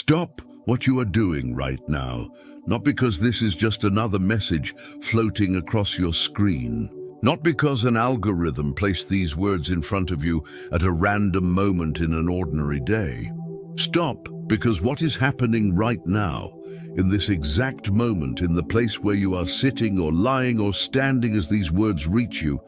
Stop what you are doing right now, not because this is just another message floating across your screen, not because an algorithm placed these words in front of you at a random moment in an ordinary day. Stop because what is happening right now, in this exact moment, in the place where you are sitting or lying or standing as these words reach you,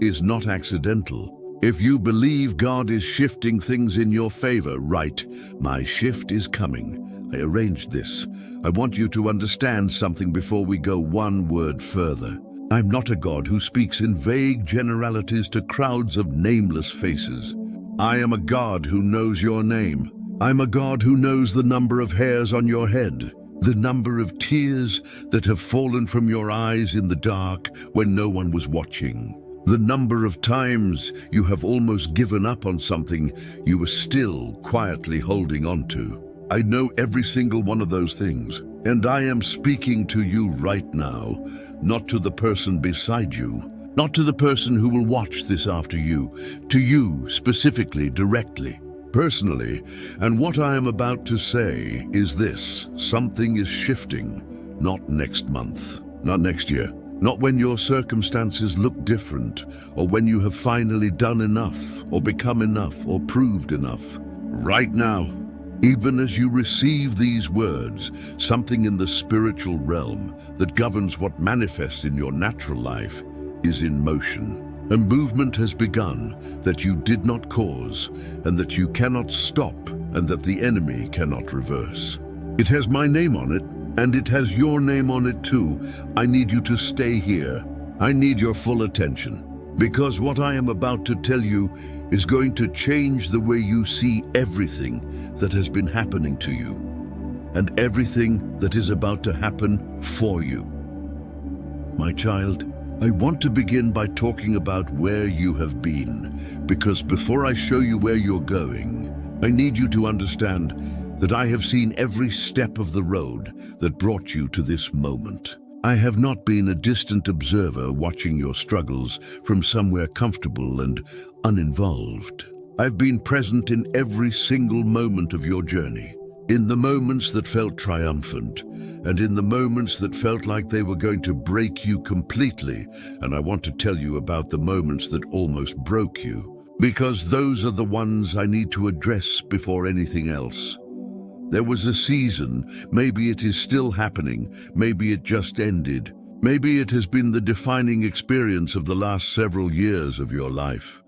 is not accidental. If you believe God is shifting things in your favor, right, my shift is coming. I arranged this. I want you to understand something before we go one word further. I'm not a God who speaks in vague generalities to crowds of nameless faces. I am a God who knows your name. I'm a God who knows the number of hairs on your head, the number of tears that have fallen from your eyes in the dark when no one was watching, the number of times you have almost given up on something you were still quietly holding on to. I know every single one of those things, and I am speaking to you right now, not to the person beside you, not to the person who will watch this after you, to you specifically, directly, personally. And what I am about to say is this: something is shifting, not next month, not next year, not when your circumstances look different, or when you have finally done enough, or become enough, or proved enough. Right now, even as you receive these words, something in the spiritual realm that governs what manifests in your natural life is in motion. A movement has begun that you did not cause, and that you cannot stop, and that the enemy cannot reverse. It has my name on it, and it has your name on it too. I need you to stay here. I need your full attention, because what I am about to tell you is going to change the way you see everything that has been happening to you, and everything that is about to happen for you. My child, I want to begin by talking about where you have been, because before I show you where you're going, I need you to understand that I have seen every step of the road that brought you to this moment. I have not been a distant observer watching your struggles from somewhere comfortable and uninvolved. I've been present in every single moment of your journey, in the moments that felt triumphant, and in the moments that felt like they were going to break you completely. And I want to tell you about the moments that almost broke you, because those are the ones I need to address before anything else. There was a season, maybe it is still happening, maybe it just ended, maybe it has been the defining experience of the last several years of your life,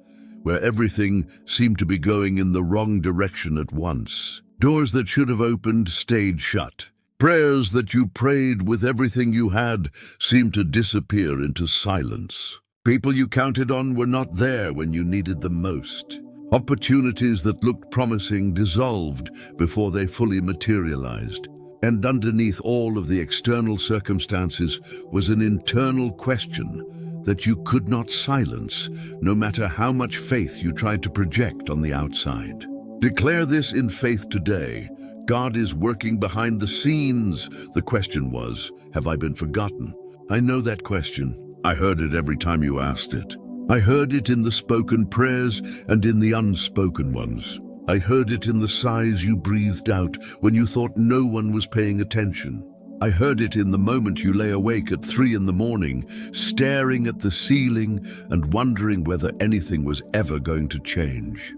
where everything seemed to be going in the wrong direction at once. Doors that should have opened stayed shut. Prayers that you prayed with everything you had seemed to disappear into silence. People you counted on were not there when you needed them most. Opportunities that looked promising dissolved before they fully materialized. And underneath all of the external circumstances was an internal question that you could not silence, no matter how much faith you tried to project on the outside. Declare this in faith today. God is working behind the scenes. The question was, have I been forgotten? I know that question. I heard it every time you asked it. I heard it in the spoken prayers and in the unspoken ones. I heard it in the sighs you breathed out when you thought no one was paying attention. I heard it in the moment you lay awake at 3 a.m, staring at the ceiling and wondering whether anything was ever going to change.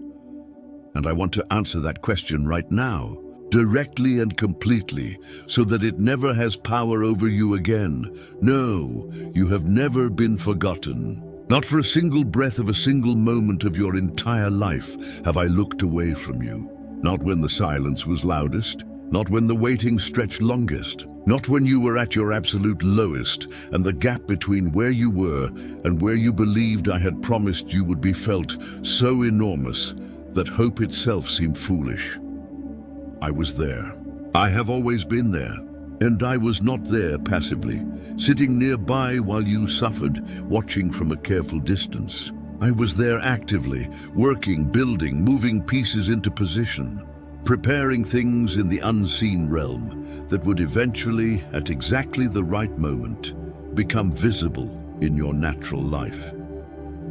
And I want to answer that question right now, directly and completely, so that it never has power over you again. No, you have never been forgotten. Not for a single breath of a single moment of your entire life have I looked away from you. Not when the silence was loudest, not when the waiting stretched longest, not when you were at your absolute lowest, and the gap between where you were and where you believed I had promised you would be felt so enormous that hope itself seemed foolish. I was there. I have always been there. And I was not there passively, sitting nearby while you suffered, watching from a careful distance. I was there actively, working, building, moving pieces into position, preparing things in the unseen realm that would eventually, at exactly the right moment, become visible in your natural life.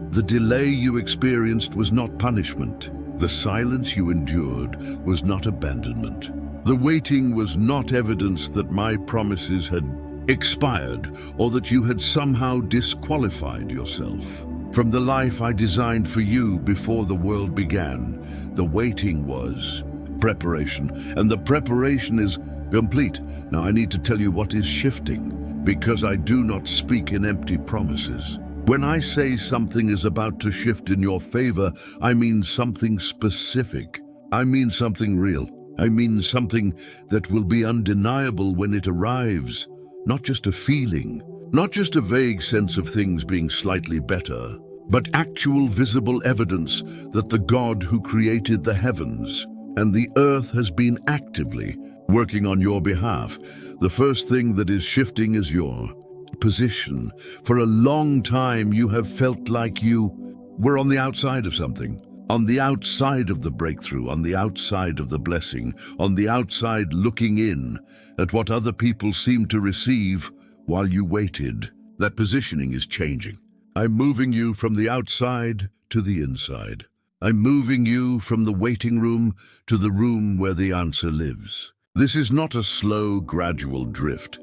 The delay you experienced was not punishment. The silence you endured was not abandonment. The waiting was not evidence that my promises had expired or that you had somehow disqualified yourself from the life I designed for you before the world began. The waiting was preparation, and the preparation is complete. Now I need to tell you what is shifting, because I do not speak in empty promises. When I say something is about to shift in your favor, I mean something specific. I mean something real. I mean something that will be undeniable when it arrives. Not just a feeling, not just a vague sense of things being slightly better, but actual visible evidence that the God who created the heavens and the earth has been actively working on your behalf. The first thing that is shifting is your position. For a long time, you have felt like you were on the outside of something, on the outside of the breakthrough, on the outside of the blessing, on the outside looking in at what other people seemed to receive while you waited. That positioning is changing. I'm moving you from the outside to the inside. I'm moving you from the waiting room to the room where the answer lives. This is not a slow, gradual drift.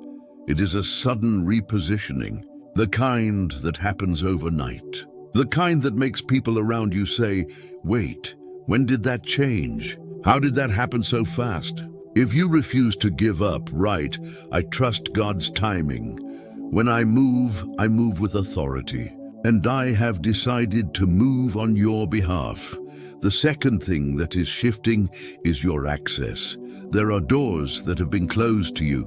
It is a sudden repositioning, the kind that happens overnight. The kind that makes people around you say, "Wait, when did that change? How did that happen so fast?" If you refuse to give up, right, I trust God's timing. When I move with authority. And I have decided to move on your behalf. The second thing that is shifting is your access. There are doors that have been closed to you,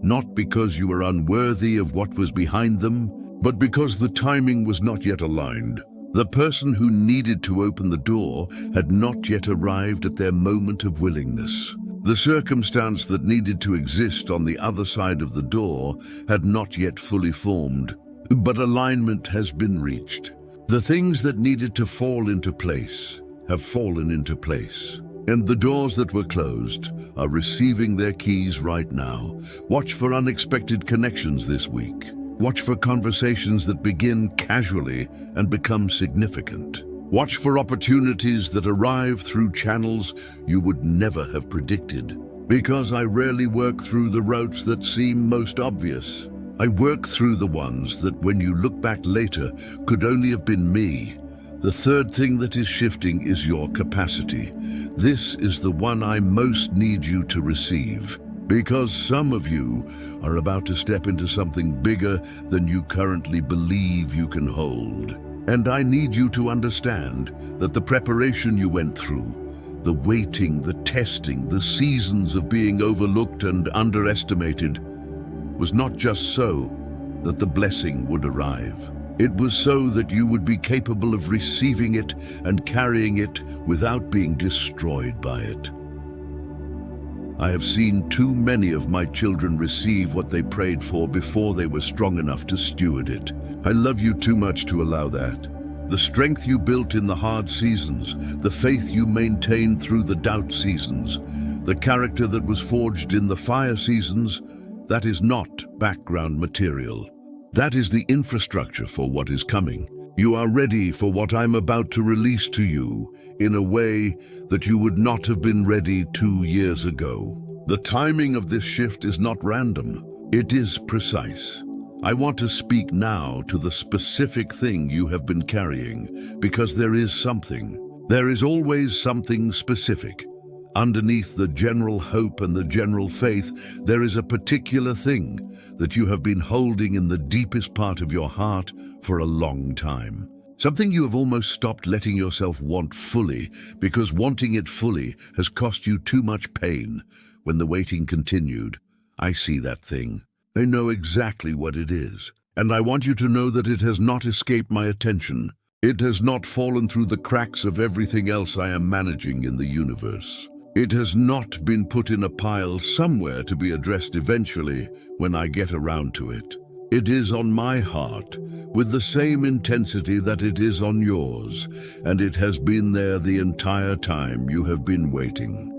not because you were unworthy of what was behind them, but because the timing was not yet aligned. The person who needed to open the door had not yet arrived at their moment of willingness. The circumstance that needed to exist on the other side of the door had not yet fully formed. But alignment has been reached. The things that needed to fall into place have fallen into place. And the doors that were closed are receiving their keys right now. Watch for unexpected connections this week. Watch for conversations that begin casually and become significant. Watch for opportunities that arrive through channels you would never have predicted. Because I rarely work through the routes that seem most obvious. I work through the ones that, when you look back later, could only have been me. The third thing that is shifting is your capacity. This is the one I most need you to receive, because some of you are about to step into something bigger than you currently believe you can hold. And I need you to understand that the preparation you went through, the waiting, the testing, the seasons of being overlooked and underestimated, was not just so that the blessing would arrive. It was so that you would be capable of receiving it and carrying it without being destroyed by it. I have seen too many of my children receive what they prayed for before they were strong enough to steward it. I love you too much to allow that. The strength you built in the hard seasons, the faith you maintained through the doubt seasons, the character that was forged in the fire seasons, that is not background material. That is the infrastructure for what is coming. You are ready for what I'm about to release to you in a way that you would not have been ready 2 years ago. The timing of this shift is not random. It is precise. I want to speak now to the specific thing you have been carrying, because there is something. There is always something specific. Underneath the general hope and the general faith, there is a particular thing that you have been holding in the deepest part of your heart for a long time. Something you have almost stopped letting yourself want fully, because wanting it fully has cost you too much pain. When the waiting continued, I see that thing. I know exactly what it is. And I want you to know that it has not escaped my attention. It has not fallen through the cracks of everything else I am managing in the universe. It has not been put in a pile somewhere to be addressed eventually when I get around to it. It is on my heart with the same intensity that it is on yours, and it has been there the entire time you have been waiting.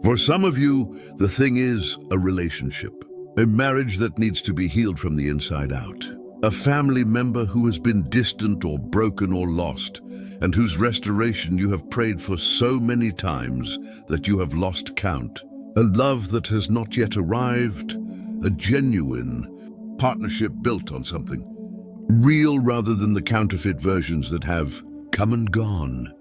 For some of you, the thing is a relationship, a marriage that needs to be healed from the inside out. A family member who has been distant or broken or lost, and whose restoration you have prayed for so many times that you have lost count. A love that has not yet arrived, a genuine partnership built on something real rather than the counterfeit versions that have come and gone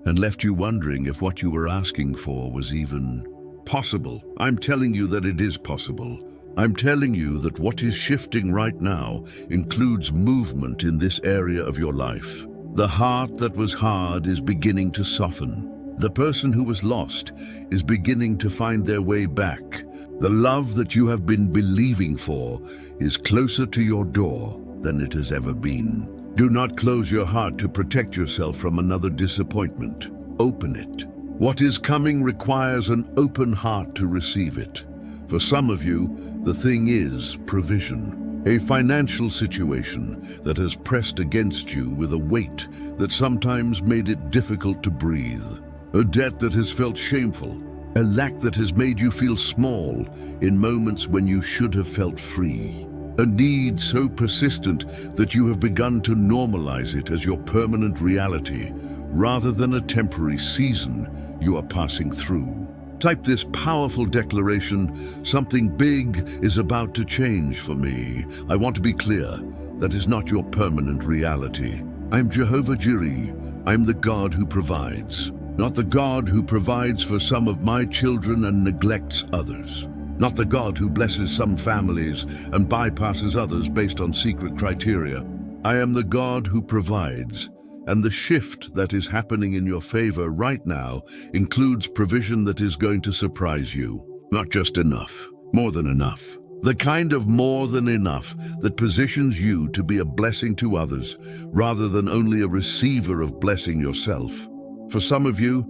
and left you wondering if what you were asking for was even possible. I'm telling you that it is possible. I'm telling you that what is shifting right now includes movement in this area of your life. The heart that was hard is beginning to soften. The person who was lost is beginning to find their way back. The love that you have been believing for is closer to your door than it has ever been. Do not close your heart to protect yourself from another disappointment. Open it. What is coming requires an open heart to receive it. For some of you, the thing is provision. A financial situation that has pressed against you with a weight that sometimes made it difficult to breathe. A debt that has felt shameful. A lack that has made you feel small in moments when you should have felt free. A need so persistent that you have begun to normalize it as your permanent reality, rather than a temporary season you are passing through. Type this powerful declaration: something big is about to change for me. I want to be clear, that is not your permanent reality. I'm Jehovah Jireh. I'm the God who provides. Not the God who provides for some of my children and neglects others. Not the God who blesses some families and bypasses others based on secret criteria. I am the God who provides, and the shift that is happening in your favor right now includes provision that is going to surprise you. Not just enough, more than enough. The kind of more than enough that positions you to be a blessing to others, rather than only a receiver of blessing yourself. For some of you,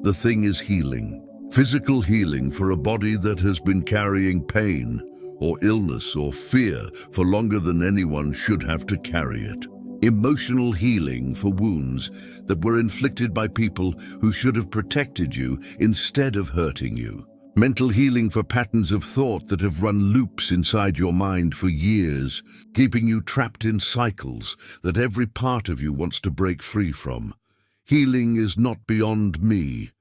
the thing is healing. Physical healing for a body that has been carrying pain or illness or fear for longer than anyone should have to carry it. Emotional healing for wounds that were inflicted by people who should have protected you instead of hurting you. Mental healing for patterns of thought that have run loops inside your mind for years, keeping you trapped in cycles that every part of you wants to break free from. Healing is not beyond me.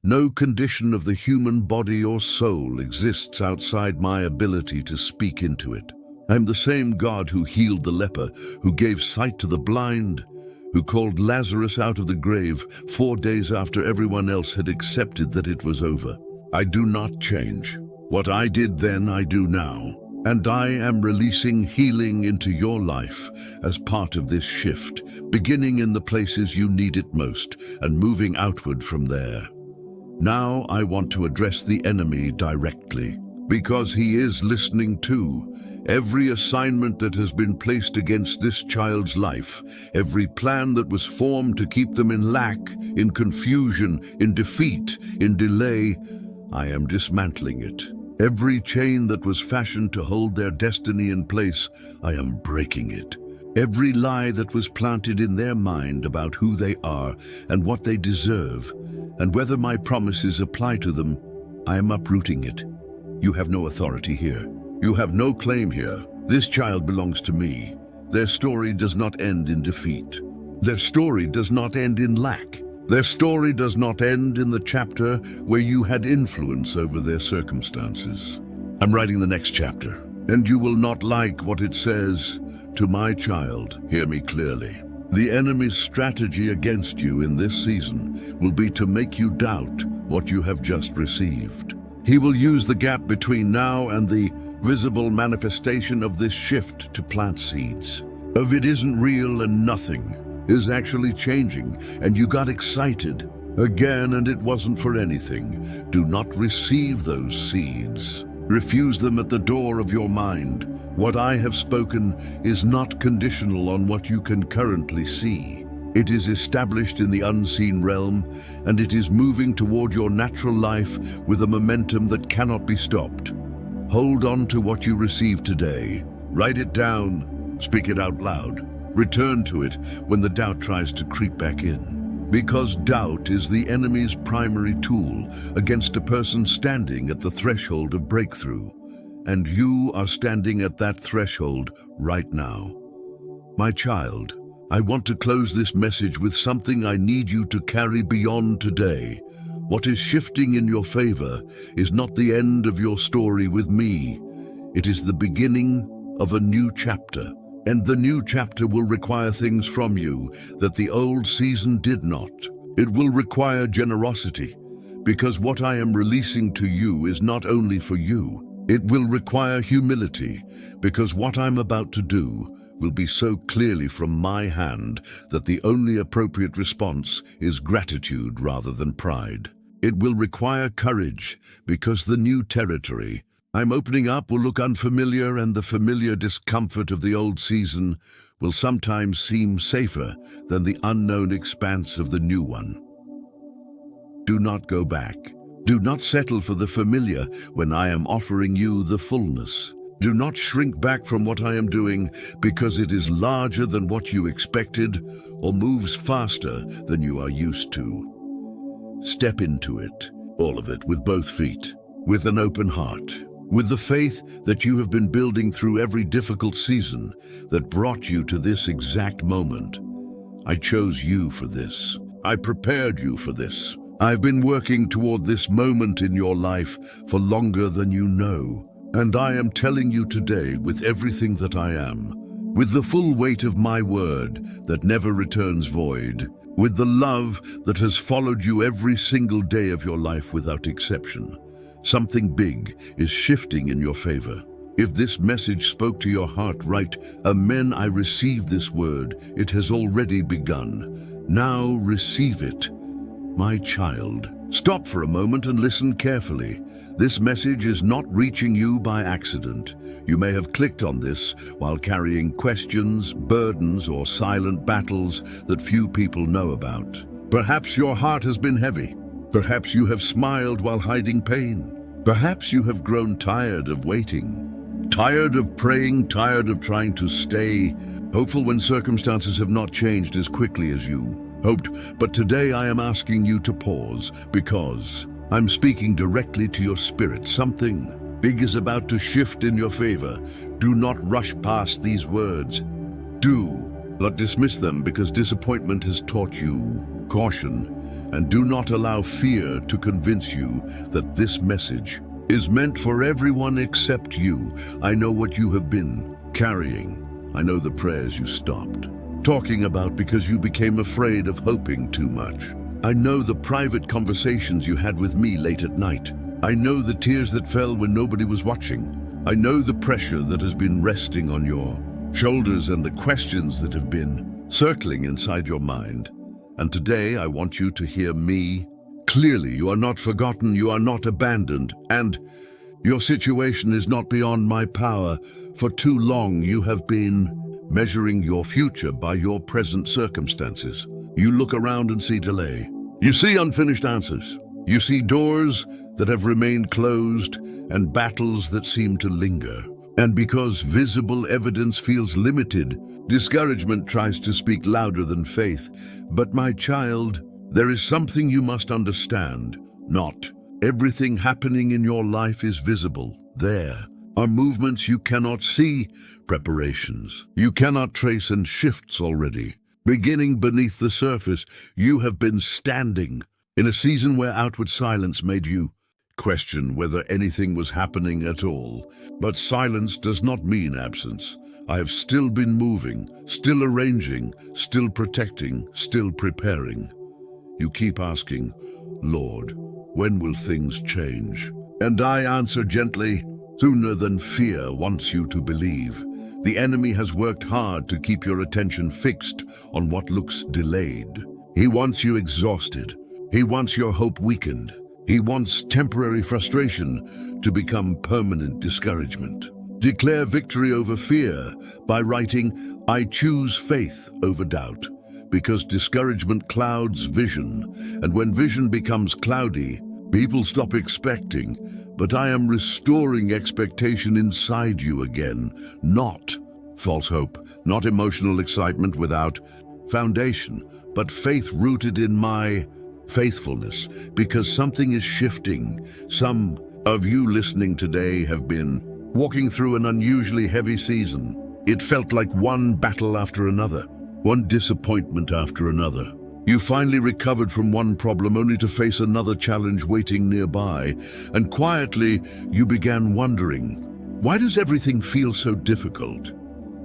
No condition of the human body or soul exists outside my ability to speak into it. I'm the same God who healed the leper, who gave sight to the blind, who called Lazarus out of the grave 4 days after everyone else had accepted that it was over. I do not change. What I did then, I do now. And I am releasing healing into your life as part of this shift, beginning in the places you need it most and moving outward from there. Now I want to address the enemy directly, because he is listening too. Every assignment that has been placed against this child's life, every plan that was formed to keep them in lack, in confusion, in defeat, in delay, I am dismantling it. Every chain that was fashioned to hold their destiny in place, I am breaking it. Every lie that was planted in their mind about who they are and what they deserve, and whether my promises apply to them, I am uprooting it. You have no authority here. You have no claim here. This child belongs to me. Their story does not end in defeat. Their story does not end in lack. Their story does not end in the chapter where you had influence over their circumstances. I'm writing the next chapter, and you will not like what it says. To my child, hear me clearly. The enemy's strategy against you in this season will be to make you doubt what you have just received. He will use the gap between now and the visible manifestation of this shift to plant seeds. Of it isn't real and nothing is actually changing, and you got excited again, and it wasn't for anything. Do not receive those seeds. Refuse them at the door of your mind. What I have spoken is not conditional on what you can currently see. It is established in the unseen realm, and it is moving toward your natural life with a momentum that cannot be stopped. Hold on to what you receive today. Write it down. Speak it out loud. Return to it when the doubt tries to creep back in. Because doubt is the enemy's primary tool against a person standing at the threshold of breakthrough. And you are standing at that threshold right now. My child, I want to close this message with something I need you to carry beyond today. What is shifting in your favor is not the end of your story with me. It is the beginning of a new chapter. And the new chapter will require things from you that the old season did not. It will require generosity, because what I am releasing to you is not only for you. It will require humility, because what I'm about to do will be so clearly from my hand that the only appropriate response is gratitude rather than pride. It will require courage, because the new territory I'm opening up will look unfamiliar, and the familiar discomfort of the old season will sometimes seem safer than the unknown expanse of the new one. Do not go back. Do not settle for the familiar when I am offering you the fullness. Do not shrink back from what I am doing because it is larger than what you expected or moves faster than you are used to. Step into it, all of it, with both feet, with an open heart. With the faith that you have been building through every difficult season that brought you to this exact moment. I chose you for this. I prepared you for this. I've been working toward this moment in your life for longer than you know. And I am telling you today with everything that I am, with the full weight of my word that never returns void, with the love that has followed you every single day of your life without exception. Something big is shifting in your favor. If this message spoke to your heart right, amen, I receive this word. It has already begun. Now receive it. My child, stop for a moment and listen carefully. This message is not reaching you by accident. You may have clicked on this while carrying questions, burdens, or silent battles that few people know about. Perhaps your heart has been heavy. Perhaps you have smiled while hiding pain. Perhaps you have grown tired of waiting, tired of praying, tired of trying to stay hopeful when circumstances have not changed as quickly as you hoped. But today I am asking you to pause, because I'm speaking directly to your spirit. Something big is about to shift in your favor. Do not rush past these words. Do not dismiss them, because disappointment has taught you caution. And do not allow fear to convince you that this message is meant for everyone except you. I know what you have been carrying. I know the prayers you stopped talking about because you became afraid of hoping too much. I know the private conversations you had with me late at night. I know the tears that fell when nobody was watching. I know the pressure that has been resting on your shoulders and the questions that have been circling inside your mind. And today I want you to hear me clearly. You are not forgotten, you are not abandoned, and your situation is not beyond my power. For too long you have been measuring your future by your present circumstances. You look around and see delay. You see unfinished answers. You see doors that have remained closed and battles that seem to linger. And because visible evidence feels limited, discouragement tries to speak louder than faith. But my child, there is something you must understand. Not everything happening in your life is visible. There are movements you cannot see, preparations you cannot trace, and shifts already beginning beneath the surface. You have been standing in a season where outward silence made you question whether anything was happening at all. But silence does not mean absence. I have still been moving, still arranging, still protecting, still preparing. You keep asking, Lord, when will things change? And I answer gently, sooner than fear wants you to believe. The enemy has worked hard to keep your attention fixed on what looks delayed. He wants you exhausted. He wants your hope weakened. He wants temporary frustration to become permanent discouragement. Declare victory over fear by writing, I choose faith over doubt, because discouragement clouds vision, and when vision becomes cloudy, people stop expecting. But I am restoring expectation inside you again, not false hope, not emotional excitement without foundation, but faith rooted in my faithfulness, because something is shifting. Some of you listening today have been walking through an unusually heavy season. It felt like one battle after another, one disappointment after another. You finally recovered from one problem only to face another challenge waiting nearby, and quietly you began wondering, why does everything feel so difficult?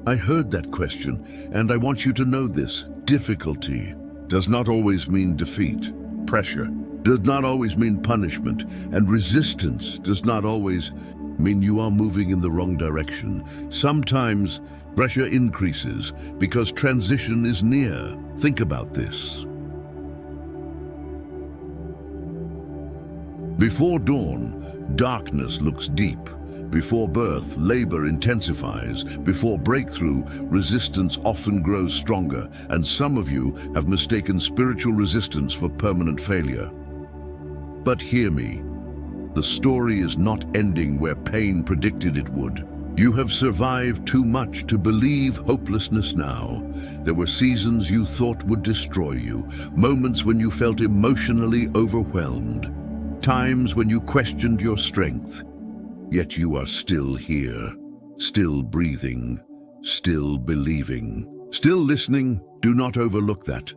I heard that question, and I want you to know this. Difficulty does not always mean defeat. Pressure does not always mean punishment, and resistance does not always mean you are moving in the wrong direction. Sometimes pressure increases because transition is near. Think about this. Before dawn, darkness looks deep. Before birth, labor intensifies. Before breakthrough, resistance often grows stronger, and some of you have mistaken spiritual resistance for permanent failure. But hear me, the story is not ending where pain predicted it would. You have survived too much to believe hopelessness now. There were seasons you thought would destroy you, moments when you felt emotionally overwhelmed, times when you questioned your strength. Yet you are still here, still breathing, still believing, still listening. Do not overlook that.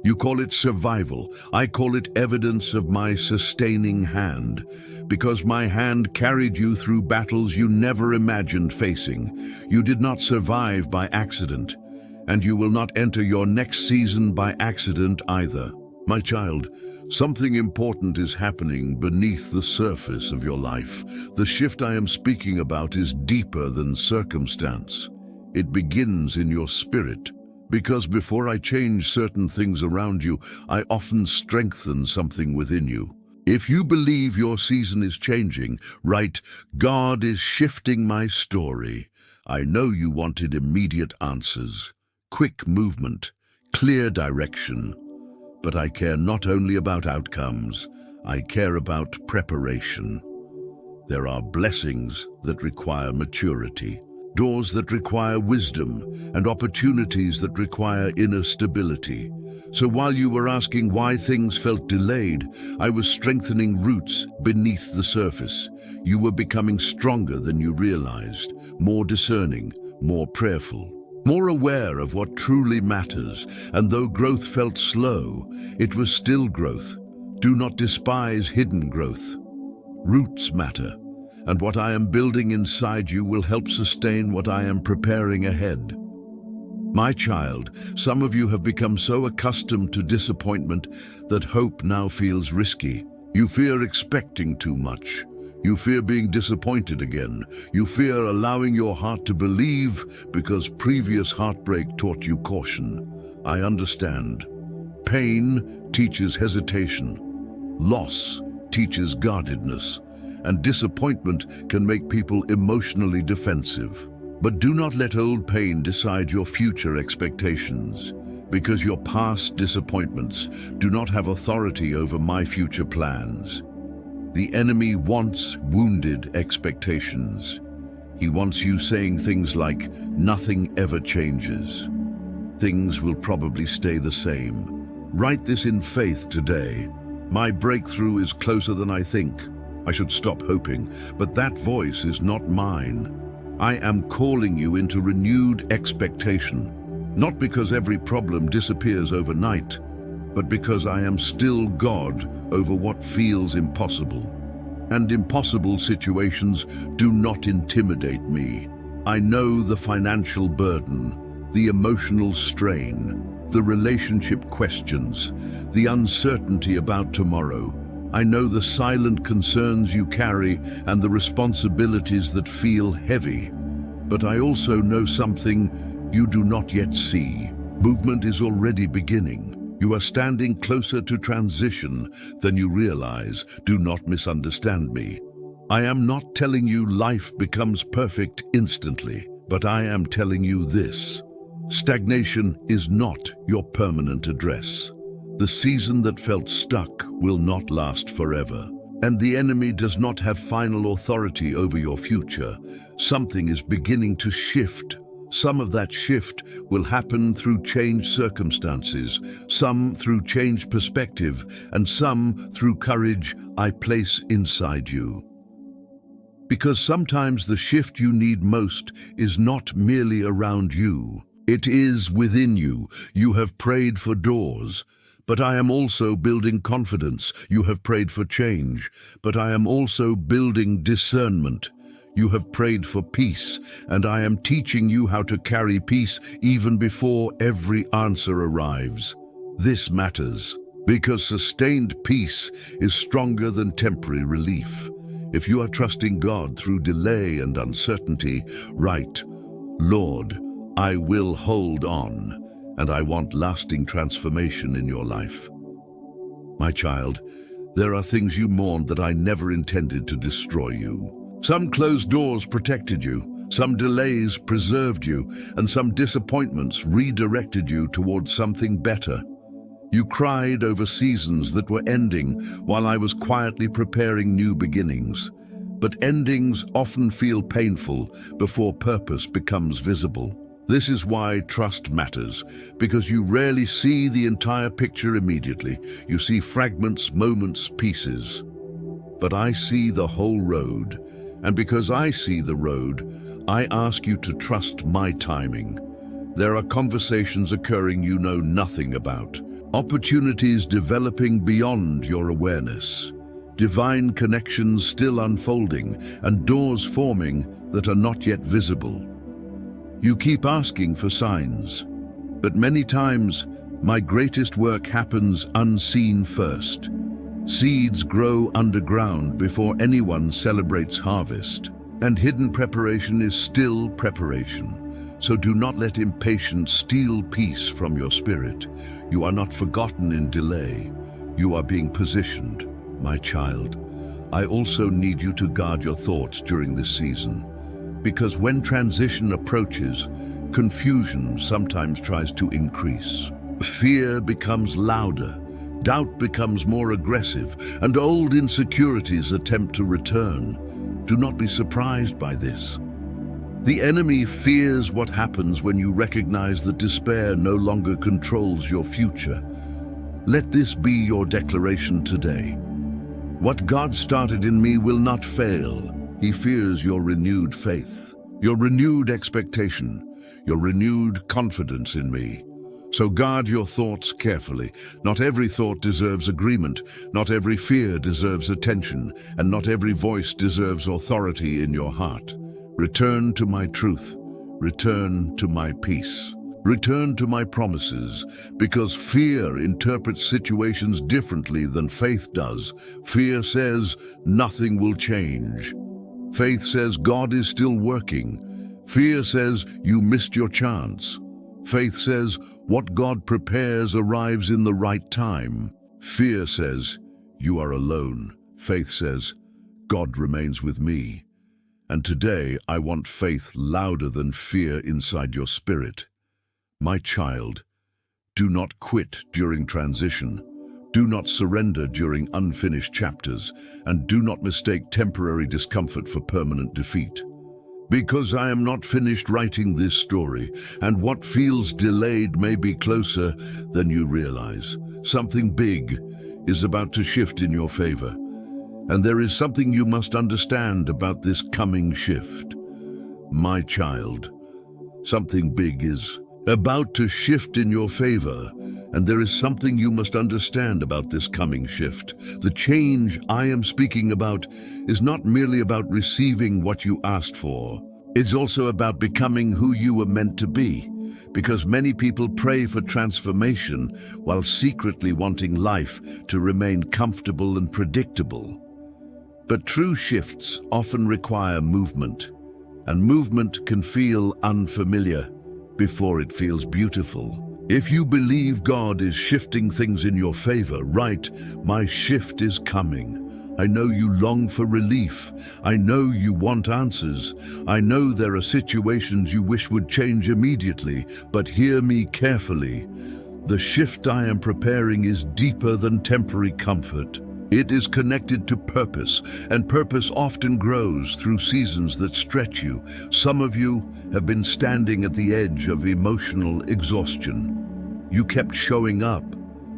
You call it survival. I call it evidence of my sustaining hand, because my hand carried you through battles you never imagined facing. You did not survive by accident, and you will not enter your next season by accident either. My child, something important is happening beneath the surface of your life. The shift I am speaking about is deeper than circumstance. It begins in your spirit. Because before I change certain things around you, I often strengthen something within you. If you believe your season is changing, write, God is shifting my story. I know you wanted immediate answers, quick movement, clear direction. But I care not only about outcomes, I care about preparation. There are blessings that require maturity, doors that require wisdom, and opportunities that require inner stability. So while you were asking why things felt delayed, I was strengthening roots beneath the surface. You were becoming stronger than you realized, more discerning, more prayerful, more aware of what truly matters. And though growth felt slow, it was still growth. Do not despise hidden growth. Roots matter, and what I am building inside you will help sustain what I am preparing ahead. My child, some of you have become so accustomed to disappointment that hope now feels risky. You fear expecting too much. You fear being disappointed again. You fear allowing your heart to believe because previous heartbreak taught you caution. I understand. Pain teaches hesitation. Loss teaches guardedness. And disappointment can make people emotionally defensive. But do not let old pain decide your future expectations, because your past disappointments do not have authority over my future plans. The enemy wants wounded expectations. He wants you saying things like, nothing ever changes. Things will probably stay the same. Write this in faith today. My breakthrough is closer than I think. I should stop hoping, but that voice is not mine. I am calling you into renewed expectation, not because every problem disappears overnight, but because I am still God over what feels impossible. And impossible situations do not intimidate me. I know the financial burden, the emotional strain, the relationship questions, the uncertainty about tomorrow. I know the silent concerns you carry and the responsibilities that feel heavy. But I also know something you do not yet see. Movement is already beginning. You are standing closer to transition than you realize. Do not misunderstand me. I am not telling you life becomes perfect instantly, but I am telling you this. Stagnation is not your permanent address. The season that felt stuck will not last forever, and the enemy does not have final authority over your future. Something is beginning to shift. Some of that shift will happen through changed circumstances, some through changed perspective, and some through courage I place inside you. Because sometimes the shift you need most is not merely around you. It is within you. You have prayed for doors, but I am also building confidence. You have prayed for change, but I am also building discernment. You have prayed for peace, and I am teaching you how to carry peace even before every answer arrives. This matters, because sustained peace is stronger than temporary relief. If you are trusting God through delay and uncertainty, write, Lord, I will hold on, and I want lasting transformation in your life. My child, there are things you mourned that I never intended to destroy you. Some closed doors protected you, some delays preserved you, and some disappointments redirected you towards something better. You cried over seasons that were ending while I was quietly preparing new beginnings. But endings often feel painful before purpose becomes visible. This is why trust matters, because you rarely see the entire picture immediately. You see fragments, moments, pieces. But I see the whole road, and because I see the road, I ask you to trust my timing. There are conversations occurring you know nothing about. Opportunities developing beyond your awareness, divine connections still unfolding, and doors forming that are not yet visible. You keep asking for signs, but many times my greatest work happens unseen first. Seeds grow underground before anyone celebrates harvest, and hidden preparation is still preparation. So do not let impatience steal peace from your spirit. You are not forgotten in delay. You are being positioned, my child. I also need you to guard your thoughts during this season, because when transition approaches, confusion sometimes tries to increase. Fear becomes louder, doubt becomes more aggressive, and old insecurities attempt to return. Do not be surprised by this. The enemy fears what happens when you recognize that despair no longer controls your future. Let this be your declaration today. What God started in me will not fail. He fears your renewed faith, your renewed expectation, your renewed confidence in me. So guard your thoughts carefully. Not every thought deserves agreement, not every fear deserves attention, and not every voice deserves authority in your heart. Return to my truth. Return to my peace. Return to my promises, because fear interprets situations differently than faith does. Fear says nothing will change. Faith says God is still working. Fear says you missed your chance. Faith says what God prepares arrives in the right time. Fear says you are alone. Faith says God remains with me. And today I want faith louder than fear inside your spirit. My child, do not quit during transition. Do not surrender during unfinished chapters, and do not mistake temporary discomfort for permanent defeat. Because I am not finished writing this story, and what feels delayed may be closer than you realize. Something big is about to shift in your favor. And there is something you must understand about this coming shift. My child, something big is about to shift in your favor, and there is something you must understand about this coming shift. The change I am speaking about is not merely about receiving what you asked for. It's also about becoming who you were meant to be, because many people pray for transformation while secretly wanting life to remain comfortable and predictable. But true shifts often require movement, and movement can feel unfamiliar before it feels beautiful. If you believe God is shifting things in your favor, write, my shift is coming. I know you long for relief. I know you want answers. I know there are situations you wish would change immediately, but hear me carefully. The shift I am preparing is deeper than temporary comfort. It is connected to purpose, and purpose often grows through seasons that stretch you. Some of you have been standing at the edge of emotional exhaustion. You kept showing up,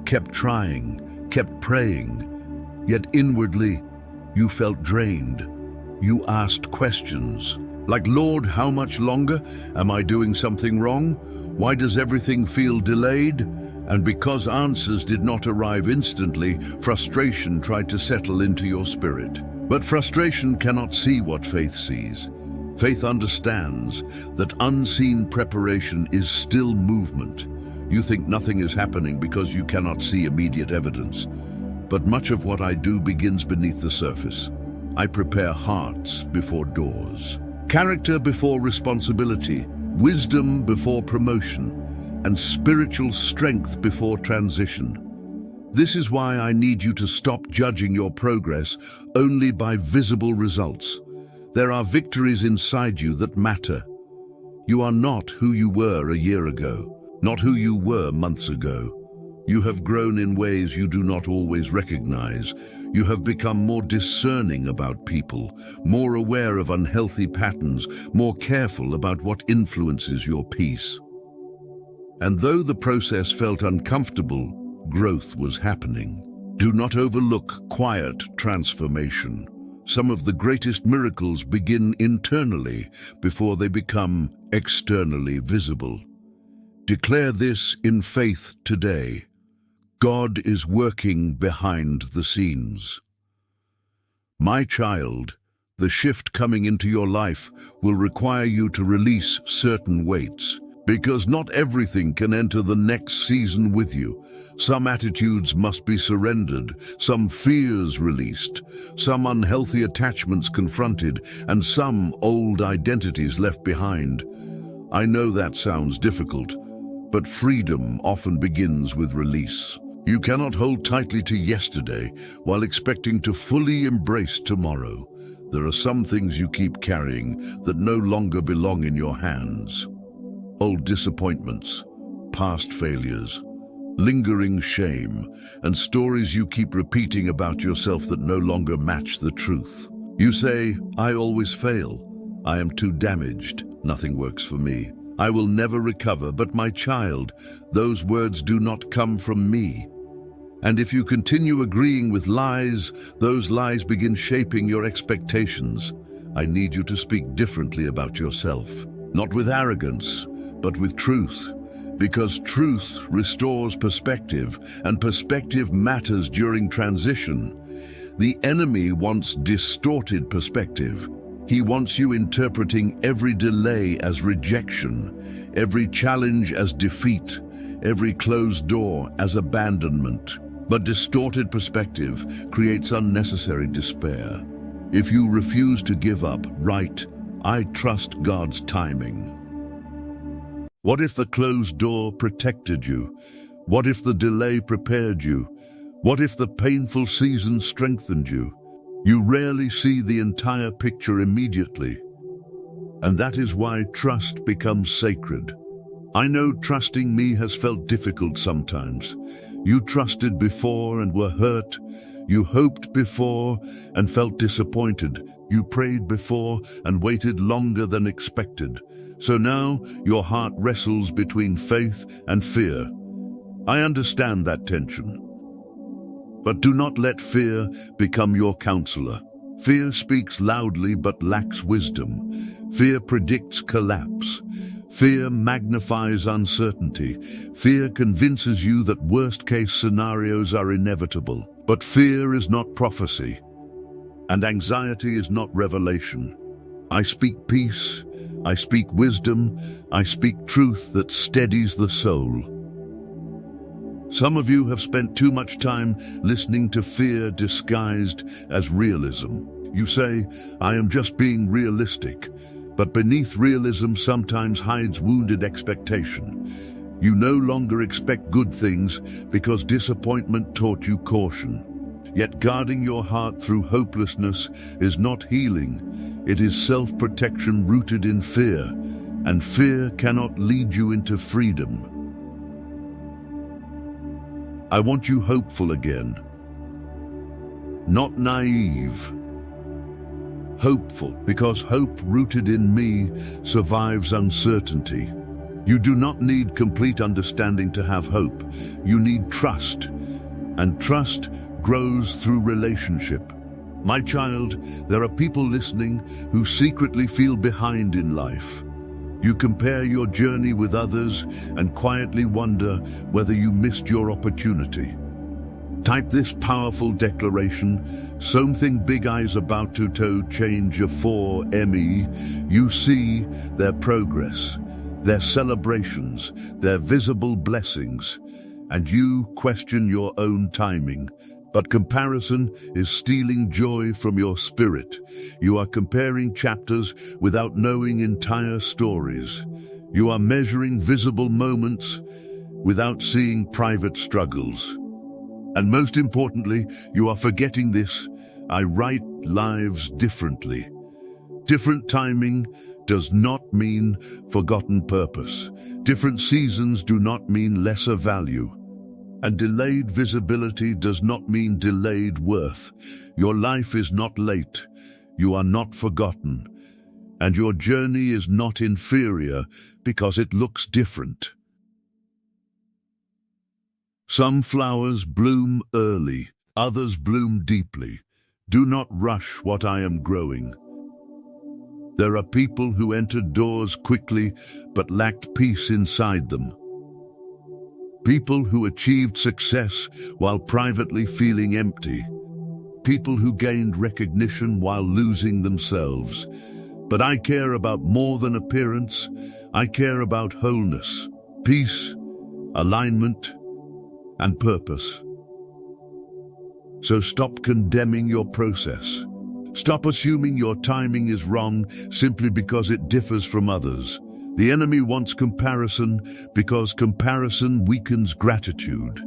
kept trying, kept praying, yet inwardly you felt drained. you asked questions. Like, Lord, how much longer? Am I doing something wrong? Why does everything feel delayed? And because answers did not arrive instantly, frustration tried to settle into your spirit. But frustration cannot see what faith sees. Faith understands that unseen preparation is still movement. You think nothing is happening because you cannot see immediate evidence. But much of what I do begins beneath the surface. I prepare hearts before doors. Character before responsibility, wisdom before promotion, and spiritual strength before transition. This is why I need you to stop judging your progress only by visible results. There are victories inside you that matter. You are not who you were a year ago, not who you were months ago. You have grown in ways you do not always recognize. You have become more discerning about people, more aware of unhealthy patterns, more careful about what influences your peace. And though the process felt uncomfortable, growth was happening. Do not overlook quiet transformation. Some of the greatest miracles begin internally before they become externally visible. Declare this in faith today. God is working behind the scenes. My child, the shift coming into your life will require you to release certain weights, because not everything can enter the next season with you. Some attitudes must be surrendered, some fears released, some unhealthy attachments confronted, and some old identities left behind. I know that sounds difficult, but freedom often begins with release. You cannot hold tightly to yesterday while expecting to fully embrace tomorrow. There are some things you keep carrying that no longer belong in your hands. Old disappointments, past failures, lingering shame, and stories you keep repeating about yourself that no longer match the truth. You say, I always fail. I am too damaged. Nothing works for me. I will never recover. But my child, those words do not come from me. And if you continue agreeing with lies, those lies begin shaping your expectations. I need you to speak differently about yourself, not with arrogance, but with truth, because truth restores perspective, and perspective matters during transition. The enemy wants distorted perspective. He wants you interpreting every delay as rejection, every challenge as defeat, every closed door as abandonment. But distorted perspective creates unnecessary despair. If you refuse to give up, write, I trust God's timing. What if the closed door protected you? What if the delay prepared you? What if the painful season strengthened you? You rarely see the entire picture immediately. And that is why trust becomes sacred. I know trusting me has felt difficult sometimes. You trusted before and were hurt. You hoped before and felt disappointed. You prayed before and waited longer than expected. So now your heart wrestles between faith and fear. I understand that tension. But do not let fear become your counselor. Fear speaks loudly but lacks wisdom. Fear predicts collapse. Fear magnifies uncertainty. Fear convinces you that worst-case scenarios are inevitable. But fear is not prophecy, and anxiety is not revelation. I speak peace, I speak wisdom, I speak truth that steadies the soul. Some of you have spent too much time listening to fear disguised as realism. You say, I am just being realistic. But beneath realism sometimes hides wounded expectation. You no longer expect good things because disappointment taught you caution. Yet guarding your heart through hopelessness is not healing. It is self-protection rooted in fear, and fear cannot lead you into freedom. I want you hopeful again, not naive. Hopeful, because hope rooted in me survives uncertainty. You do not need complete understanding to have hope. You need trust, and trust grows through relationship. My child, there are people listening who secretly feel behind in life. You compare your journey with others and quietly wonder whether you missed your opportunity. Type this powerful declaration: something big is about to change for me. You see their progress, their celebrations, their visible blessings, and you question your own timing. But comparison is stealing joy from your spirit. You are comparing chapters without knowing entire stories. You are measuring visible moments without seeing private struggles. And most importantly, you are forgetting this: I write lives differently. Different timing does not mean forgotten purpose. Different seasons do not mean lesser value. And delayed visibility does not mean delayed worth. Your life is not late. You are not forgotten. And your journey is not inferior because it looks different. Some flowers bloom early, others bloom deeply. Do not rush what I am growing. There are people who entered doors quickly but lacked peace inside them. People who achieved success while privately feeling empty. People who gained recognition while losing themselves. But I care about more than appearance. I care about wholeness, peace, alignment, and purpose. So stop condemning your process. Stop assuming your timing is wrong simply because it differs from others. The enemy wants comparison because comparison weakens gratitude.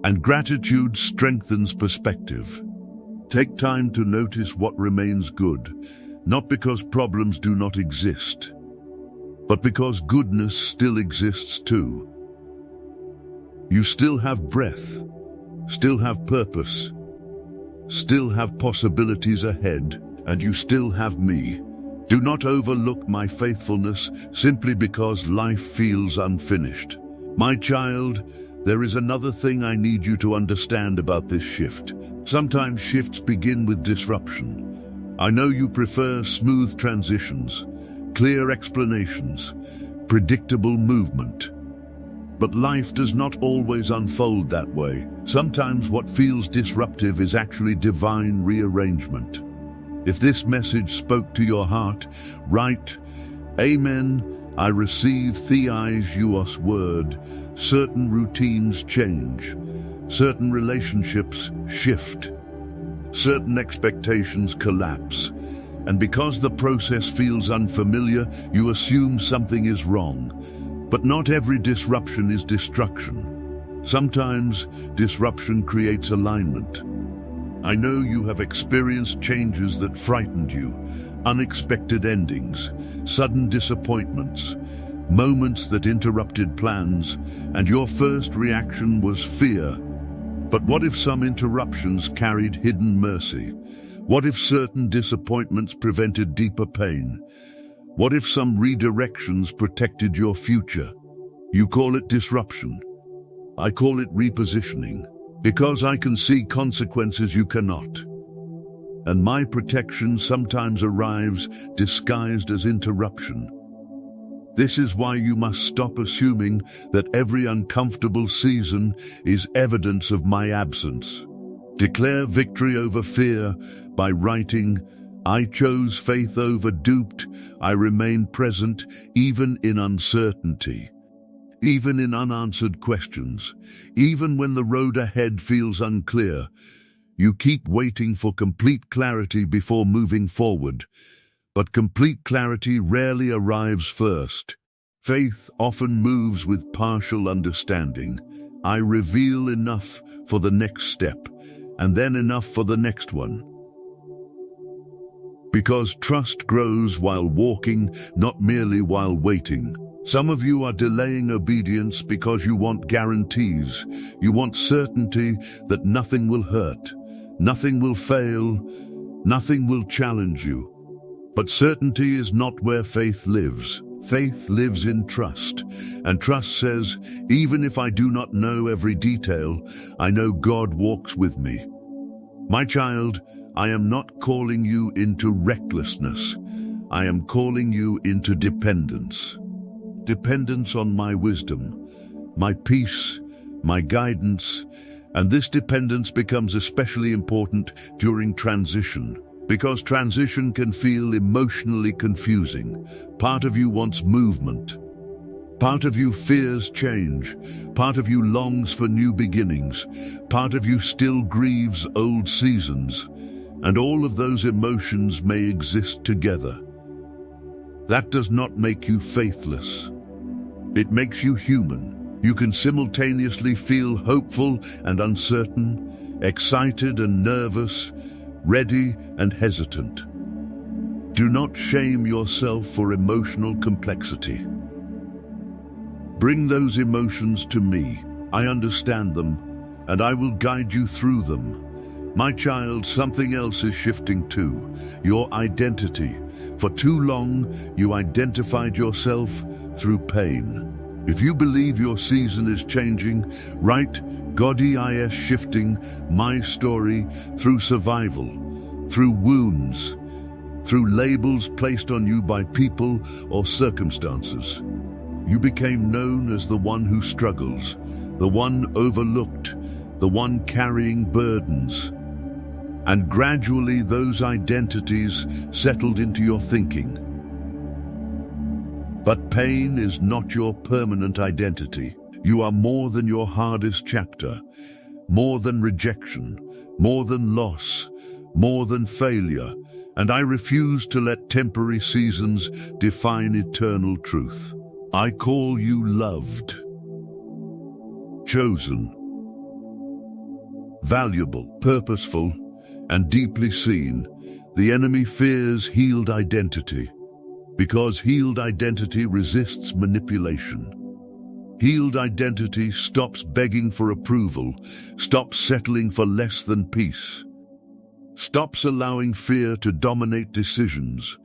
And gratitude strengthens perspective. Take time to notice what remains good, not because problems do not exist, but because goodness still exists too. You still have breath, still have purpose, still have possibilities ahead, and you still have me. Do not overlook my faithfulness simply because life feels unfinished. My child, there is another thing I need you to understand about this shift. Sometimes shifts begin with disruption. I know you prefer smooth transitions, clear explanations, predictable movement. But life does not always unfold that way. Sometimes what feels disruptive is actually divine rearrangement. If this message spoke to your heart, write, Amen, I receive Theos word. Certain routines change. Certain relationships shift. Certain expectations collapse. And because the process feels unfamiliar, you assume something is wrong. But not every disruption is destruction. Sometimes disruption creates alignment. I know you have experienced changes that frightened you, unexpected endings, sudden disappointments, moments that interrupted plans, and your first reaction was fear. But what if some interruptions carried hidden mercy? What if certain disappointments prevented deeper pain? What if some redirections protected your future? You call it disruption. I call it repositioning. Because I can see consequences you cannot. And my protection sometimes arrives disguised as interruption. This is why you must stop assuming that every uncomfortable season is evidence of my absence. Declare victory over fear by writing, I chose faith over duped. I remain present even in uncertainty. Even in unanswered questions, even when the road ahead feels unclear, you keep waiting for complete clarity before moving forward. But complete clarity rarely arrives first. Faith often moves with partial understanding. I reveal enough for the next step, and then enough for the next one. Because trust grows while walking, not merely while waiting. Some of you are delaying obedience because you want guarantees. You want certainty that nothing will hurt, nothing will fail, nothing will challenge you. But certainty is not where faith lives. Faith lives in trust. And trust says, even if I do not know every detail, I know God walks with me. My child, I am not calling you into recklessness. I am calling you into dependence. Dependence on my wisdom, my peace, my guidance, and this dependence becomes especially important during transition, because transition can feel emotionally confusing. Part of you wants movement. Part of you fears change. Part of you longs for new beginnings. Part of you still grieves old seasons. And all of those emotions may exist together. That does not make you faithless. It makes you human. You can simultaneously feel hopeful and uncertain, excited and nervous, ready and hesitant. Do not shame yourself for emotional complexity. Bring those emotions to me. I understand them, and I will guide you through them. My child, something else is shifting too. Your identity. For too long, you identified yourself through pain. If you believe your season is changing, write God is shifting my story through survival, through wounds, through labels placed on you by people or circumstances. You became known as the one who struggles, the one overlooked, the one carrying burdens. And gradually those identities settled into your thinking. But pain is not your permanent identity. You are more than your hardest chapter, more than rejection, more than loss, more than failure. And I refuse to let temporary seasons define eternal truth. I call you loved, chosen, valuable, purposeful, and deeply seen. The enemy fears healed identity, because healed identity resists manipulation. Healed identity stops begging for approval, stops settling for less than peace, stops allowing fear to dominate decisions.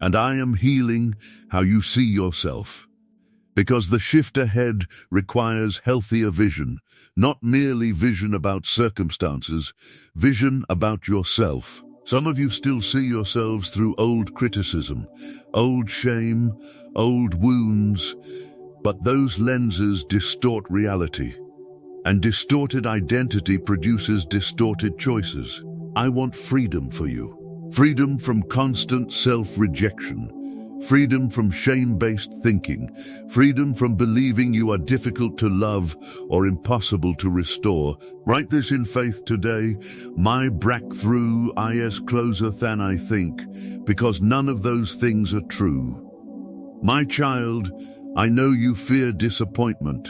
And I am healing how you see yourself. Because the shift ahead requires healthier vision, not merely vision about circumstances, vision about yourself. Some of you still see yourselves through old criticism, old shame, old wounds, but those lenses distort reality. And distorted identity produces distorted choices. I want freedom for you. Freedom from constant self-rejection. Freedom from shame-based thinking, freedom from believing you are difficult to love or impossible to restore. Write this in faith today. My breakthrough is closer than I think, because none of those things are true. My child, I know you fear disappointment.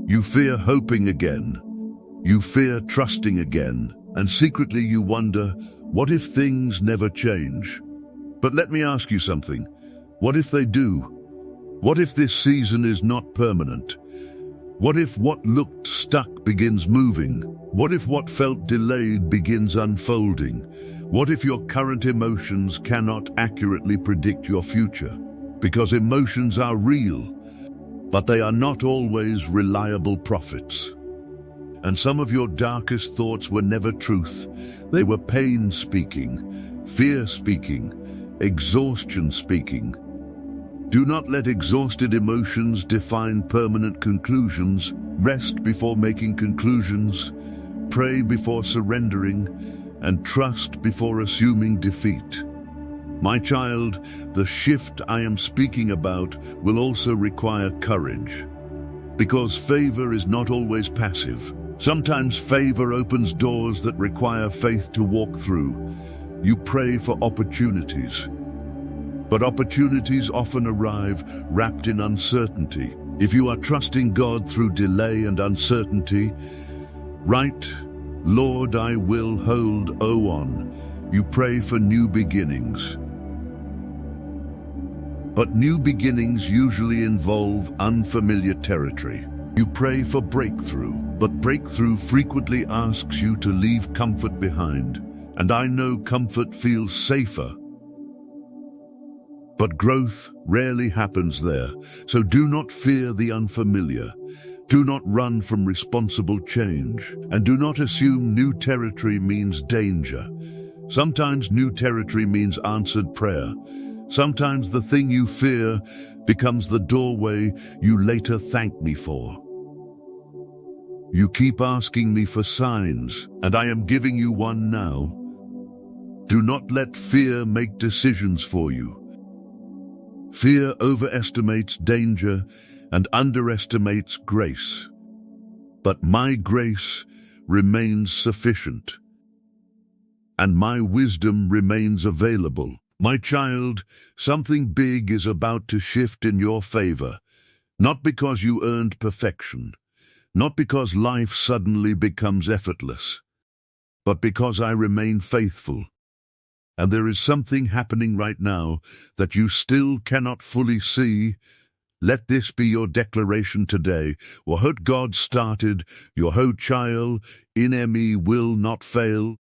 You fear hoping again. You fear trusting again. And secretly you wonder, what if things never change? But let me ask you something. What if they do? What if this season is not permanent? What if what looked stuck begins moving? What if what felt delayed begins unfolding? What if your current emotions cannot accurately predict your future? Because emotions are real, but they are not always reliable prophets. And some of your darkest thoughts were never truth. They were pain speaking, fear speaking, exhaustion speaking. Do not let exhausted emotions define permanent conclusions. Rest before making conclusions. Pray before surrendering. And trust before assuming defeat. My child, the shift I am speaking about will also require courage. Because favor is not always passive. Sometimes favor opens doors that require faith to walk through. You pray for opportunities. But opportunities often arrive wrapped in uncertainty. If you are trusting God through delay and uncertainty, write, Lord, I will hold on. You pray for new beginnings. But new beginnings usually involve unfamiliar territory. You pray for breakthrough, but breakthrough frequently asks you to leave comfort behind. And I know comfort feels safer. But growth rarely happens there, so do not fear the unfamiliar. Do not run from responsible change, and do not assume new territory means danger. Sometimes new territory means answered prayer. Sometimes the thing you fear becomes the doorway you later thank me for. You keep asking me for signs, and I am giving you one now. Do not let fear make decisions for you. Fear overestimates danger and underestimates grace. But my grace remains sufficient, and my wisdom remains available. My child, something big is about to shift in your favor, not because you earned perfection, not because life suddenly becomes effortless, but because I remain faithful. And there is something happening right now that you still cannot fully see. Let this be your declaration today. What God started, your child, in me will not fail.